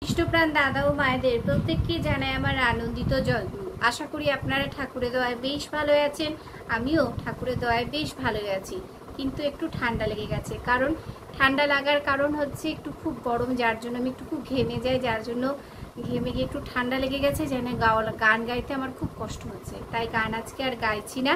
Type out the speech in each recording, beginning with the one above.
ইষ্টপ্রাণ দাদা ও মায়েদের প্রত্যেককে জানাই আমার আনন্দিত জয়গুরু। আশা করি আপনারা ঠাকুরের দয়ায় বেশ ভালো আছেন। আমিও ঠাকুরের দয়ায় বেশ ভালো আছি, কিন্তু একটু ঠান্ডা লেগে গেছে। কারণ ঠান্ডা লাগার কারণ হচ্ছে একটু খুব গরম, যার জন্য আমি একটু খুব ঘেমে যাই, যার জন্য ঘেমে গিয়ে একটু ঠান্ডা লেগে গেছে। যেন গান গাইতে আমার খুব কষ্ট হচ্ছে, তাই গান আজকে আর গাইছি না।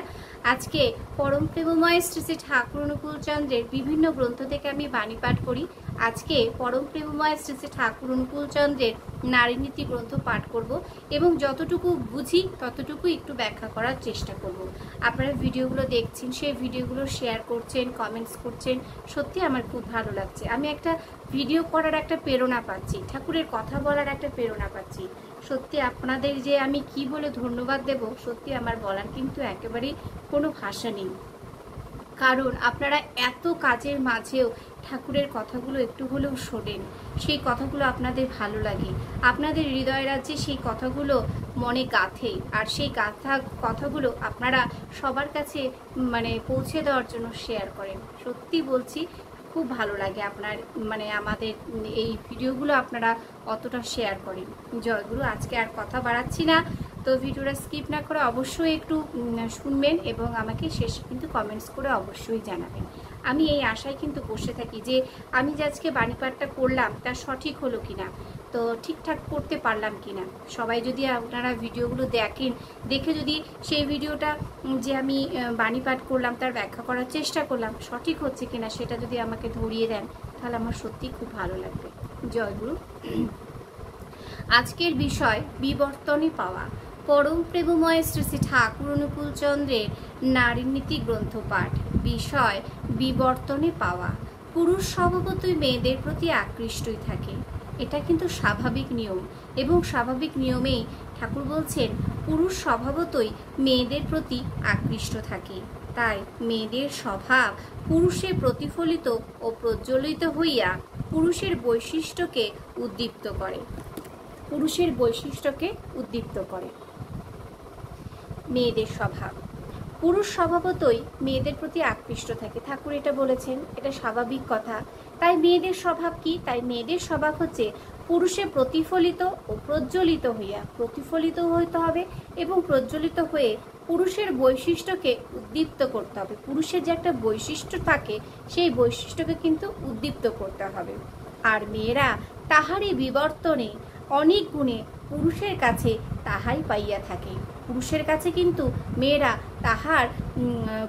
আজকে পরম প্রেমময় শ্রী শ্রী ঠাকুর অনুকূল চন্দ্রের বিভিন্ন গ্রন্থ থেকে আমি বাণী পাঠ করি। আজকে পরম প্রেমময় শ্রী শ্রী ঠাকুর অনুকূল চন্দ্রের নারীনীতি গ্রন্থ পাঠ করব এবং যতটুকু বুঝি ততটুকু একটু ব্যাখ্যা করার চেষ্টা করব। আপনারা ভিডিওগুলো দেখছেন, সেই ভিডিওগুলো শেয়ার করছেন, কমেন্টস করছেন, সত্যি আমার খুব ভালো লাগছে। আমি একটা ভিডিও করার একটা প্রেরণা পাচ্ছি, ঠাকুরের কথা বলার একটা প্রেরণা পাচ্ছি। সত্যি আপনাদের যে আমি কি বলে ধন্যবাদ দেব, সত্যি আমার বলার কিন্তু একেবারেই কোনো ভাষা নেই। কারণ আপনারা এত কাজের মাঝেও ঠাকুরের কথাগুলো একটু হলেও শোনেন, সেই কথাগুলো আপনাদের ভালো লাগে, আপনাদের হৃদয় রাজ্যে সেই কথাগুলো মনে গাঁথে, আর সেই কথাগুলো আপনারা সবার কাছে পৌঁছে দেওয়ার জন্য শেয়ার করেন। সত্যি বলছি, খুব ভালো লাগে আপনার আমাদের এই ভিডিওগুলো আপনারা অতটা শেয়ার করেন। জয়গুরু। আজকে আর কথা বাড়াচ্ছি না, তো ভিডিওটা স্কিপ না করে অবশ্যই একটু শুনবেন এবং আমাকে শেষে কিন্তু কমেন্টস করে অবশ্যই জানাবেন। আমি এই আশায় কিন্তু বসে থাকি যে আমি যে আজকে বাণীপাঠটা করলাম তা সঠিক হলো কিনা, তো ঠিকঠাক করতে পারলাম কিনা। সবাই যদি আপনারা ভিডিওগুলো দেখে যদি সেই ভিডিওটা যে আমি বাণীপাঠ করলাম তার ব্যাখ্যা করার চেষ্টা করলাম সঠিক হচ্ছে কিনা সেটা যদি আমাকে ধরিয়ে দেন, তাহলে আমার সত্যিই খুব ভালো লাগবে। জয়গুরু। আজকের বিষয় বিবর্তনে পাওয়া। পরম প্রেমময় শ্রী শ্রী ঠাকুর অনুকূল চন্দ্রের নারীনীতি গ্রন্থ পাঠ। বিষয় বিবর্তনে পাওয়া। পুরুষ স্বভাবতই মেয়েদের প্রতি আকৃষ্টই থাকে, এটা কিন্তু স্বাভাবিক নিয়ম, এবং স্বাভাবিক নিয়মেই ঠাকুর বলছেন পুরুষ স্বভাবতই মেয়েদের প্রতি আকৃষ্ট থাকে। তাই মেয়েদের স্বভাব পুরুষে প্রতিফলিত ও প্রজ্বলিত হইয়া পুরুষের বৈশিষ্ট্যকে উদ্দীপ্ত করে। পুরুষের বৈশিষ্ট্যকে উদ্দীপ্ত করে। মেয়েদের স্বভাব, পুরুষ স্বভাবতই মেয়েদের প্রতি আকৃষ্ট থাকে, ঠাকুর এটা বলেছেন, এটা স্বাভাবিক কথা। তাই মেয়েদের স্বভাব কি? তাই মেয়েদের স্বভাব হচ্ছে পুরুষে প্রতিফলিত ও প্রজ্বলিত হইয়া, প্রতিফলিত হইতে হবে এবং প্রজ্বলিত হয়ে পুরুষের বৈশিষ্ট্যকে উদ্দীপ্ত করতে হবে। পুরুষের যে একটা বৈশিষ্ট্য থাকে সেই বৈশিষ্ট্যকে কিন্তু উদ্দীপ্ত করতে হবে। আর মেয়েরা তাহারই বিবর্তনে অনেক গুণে পুরুষের কাছে তাহাই পাইয়া থাকে। পুরুষের কাছে কিন্তু মেয়েরা তাহার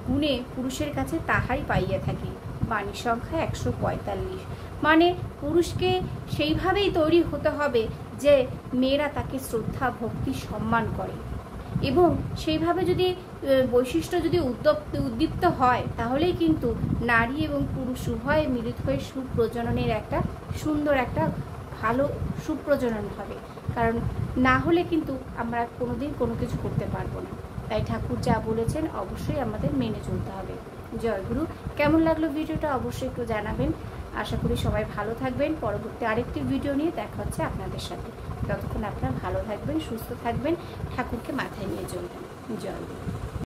গুণে পুরুষের কাছে তাহাই পাইয়া থাকে। বাণী সংখ্যা 145। পুরুষকে সেইভাবেই তৈরি হতে হবে যে মেয়েরা তাকে শ্রদ্ধা, ভক্তি, সম্মান করে, এবং সেইভাবে যদি বৈশিষ্ট্য যদি উদ্দীপ্ত হয়, তাহলেই কিন্তু নারী এবং পুরুষ উভয়ে মিলিত হয়ে সুপ্রজননের একটা সুন্দর একটা ভালো সুপ্রজনন হবে। কারণ না হলে কিন্তু আমরা কোনোদিন কোনো কিছু করতে পারবো না। তাই ঠাকুর যা বলেছেন অবশ্যই আমাদের মেনে চলতে হবে। জয়গুরু। কেমন লাগলো ভিডিওটা অবশ্যই একটু জানাবেন। আশা করি সবাই ভালো থাকবেন। পরবর্তী আরেকটি ভিডিও নিয়ে দেখা হচ্ছে আপনাদের সাথে। ততক্ষণ আপনারা ভালো থাকবেন, সুস্থ থাকবেন, ঠাকুরকে মাথায় নিয়ে চলবেন। জয়গুরু।